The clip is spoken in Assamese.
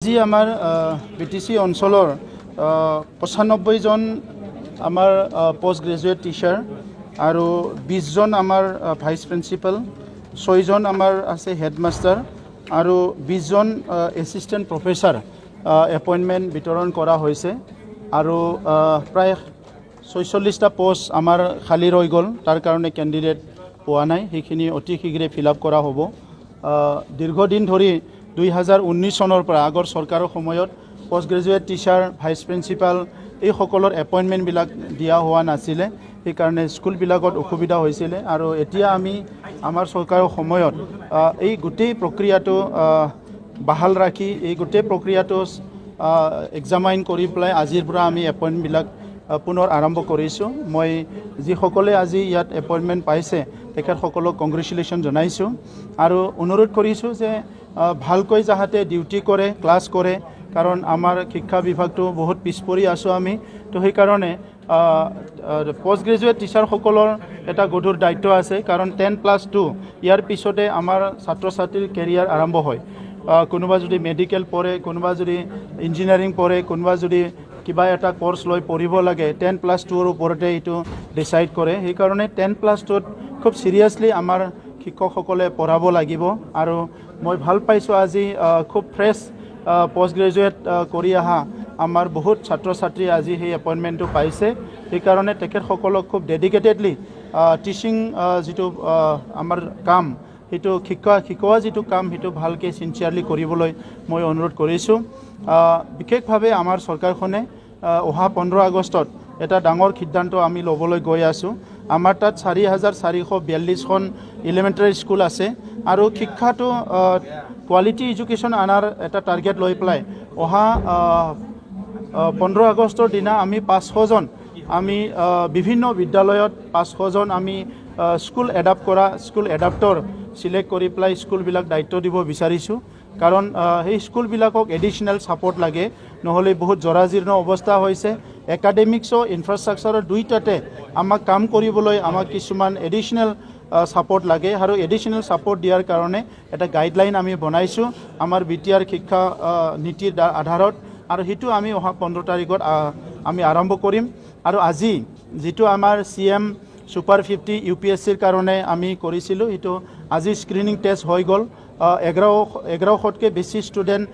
আজি আমাৰ BTC অঞ্চলৰ 95 জন আমাৰ পোষ্ট গ্ৰেজুৱেট টিচাৰ আৰু 20 জন আমাৰ ভাইচ প্ৰিন্সিপাল 6 জন আমাৰ আছে হেডমাষ্টাৰ আৰু 20 জন এছিষ্টেণ্ট প্ৰফেছৰ এপইণ্টমেণ্ট বিতৰণ কৰা হৈছে আৰু প্ৰায় 46টা পোষ্ট আমাৰ খালী ৰৈ গ'ল তাৰ কাৰণে কেণ্ডিডেট পোৱা নাই সেইখিনি অতি শীঘ্ৰে ফিল আপ কৰা হ'ব দীৰ্ঘদিন ধৰি 2019 চনৰ পৰা আগৰ চৰকাৰৰ সময়ত post graduate teacher vice principal এই সকলৰ এপইণ্টমেণ্টবিলাক দিয়া হোৱা নাছিলে সেইকাৰণে স্কুলবিলাকত অসুবিধা হৈছিলে আৰু এতিয়া আমি আমাৰ চৰকাৰৰ সময়ত এই গোটেই প্ৰক্ৰিয়াটো বাহাল ৰাখি এই গোটেই প্ৰক্ৰিয়াটো এক্সামাইন কৰি পেলাই আজিৰ পৰা আমি এপইণ্টমেণ্টবিলাক পুনৰ আৰম্ভ কৰিছোঁ মই যিসকলে আজি ইয়াত এপইণ্টমেণ্ট পাইছে তেখেতসকলক কংগ্ৰেচুলেশ্যন জনাইছোঁ আৰু অনুৰোধ কৰিছোঁ যে ভালকৈ যাতে ডিউটি কৰে ক্লাছ কৰে কাৰণ আমাৰ শিক্ষা বিভাগটো বহুত পিছপৰি আছোঁ আমি তো সেইকাৰণে পোষ্ট গ্ৰেজুৱেট টিচাৰসকলৰ এটা গধুৰ দায়িত্ব আছে কাৰণ 10+2 ইয়াৰ পিছতে আমাৰ ছাত্ৰ ছাত্ৰীৰ কেৰিয়াৰ আৰম্ভ হয় কোনোবা যদি মেডিকেল পঢ়ে কোনোবা যদি ইঞ্জিনিয়াৰিং পঢ়ে কোনোবা যদি কিবা এটা কোৰ্স লৈ পঢ়িব লাগে 10+2ৰ ওপৰতে এইটো ডিসাইড কৰে সেইকাৰণে 10+2ত খুব সিৰিয়াসলি আমাৰ শিক্ষকসকলে পঢ়াব লাগিব আৰু মই ভাল পাইছোঁ আজি খুব ফ্ৰেছ পোষ্ট গ্ৰেজুৱেট কৰি আহা আমাৰ বহুত ছাত্ৰ ছাত্ৰী আজি সেই এপইণ্টমেণ্টটো পাইছে সেইকাৰণে তেখেতসকলক খুব ডেডিকেটেডলি টিচিং যিটো আমাৰ কাম সেইটো শিকোৱা যিটো কাম সেইটো ভালকৈ চিনচিয়াৰলি কৰিবলৈ মই অনুৰোধ কৰিছোঁ বিশেষভাৱে আমাৰ চৰকাৰখনে অহা 15 আগষ্টত এটা ডাঙৰ সিদ্ধান্ত আমি ল'বলৈ গৈ আছোঁ আমাৰ তাত 4442খন এলিমেণ্টাৰী স্কুল আছে আৰু শিক্ষাটো কোৱালিটি এডুকেশ্যন আনাৰ এটা টাৰ্গেট লৈ পেলাই অহা 15 আগষ্টৰ দিনা আমি 500 জন আমি বিভিন্ন বিদ্যালয়ত 500 জন আমি স্কুল এডাপ্টৰ সিলেক্ট কৰি পেলাই স্কুলবিলাক দায়িত্ব দিব বিচাৰিছোঁ কাৰণ সেই স্কুলবিলাকক এডিশনেল সাপোৰ্ট লাগে নহলে বহুত জৰাজীৰ্ণ অৱস্থা হৈছে একাডেমিক্স ও ইনফ্ৰাষ্ট্ৰাকচাৰৰ দুইটাতে আমাক কাম কৰিবলৈ আমাক কিছুমান এডিশনেল সাপোৰ্ট লাগে আৰু এডিশনেল সাপোৰ্ট দিয়াৰ কাৰণে এটা গাইডলাইন আমি বনাইছোঁ আমাৰ বিটিআৰ শিক্ষা নীতিৰ আধাৰত আৰু হেতু আমি অহা 15 তাৰিখত আমি আৰম্ভ কৰিম আৰু আজি যেটো আমাৰ সিএম সুপাৰ 50 ইউপিএসসিৰ কাৰণে আমি কৰিছিলোঁ এটো আজি স্ক্ৰিনিং টেষ্ট হৈ গ'ল 1100তকৈ বেছি ষ্টুডেণ্ট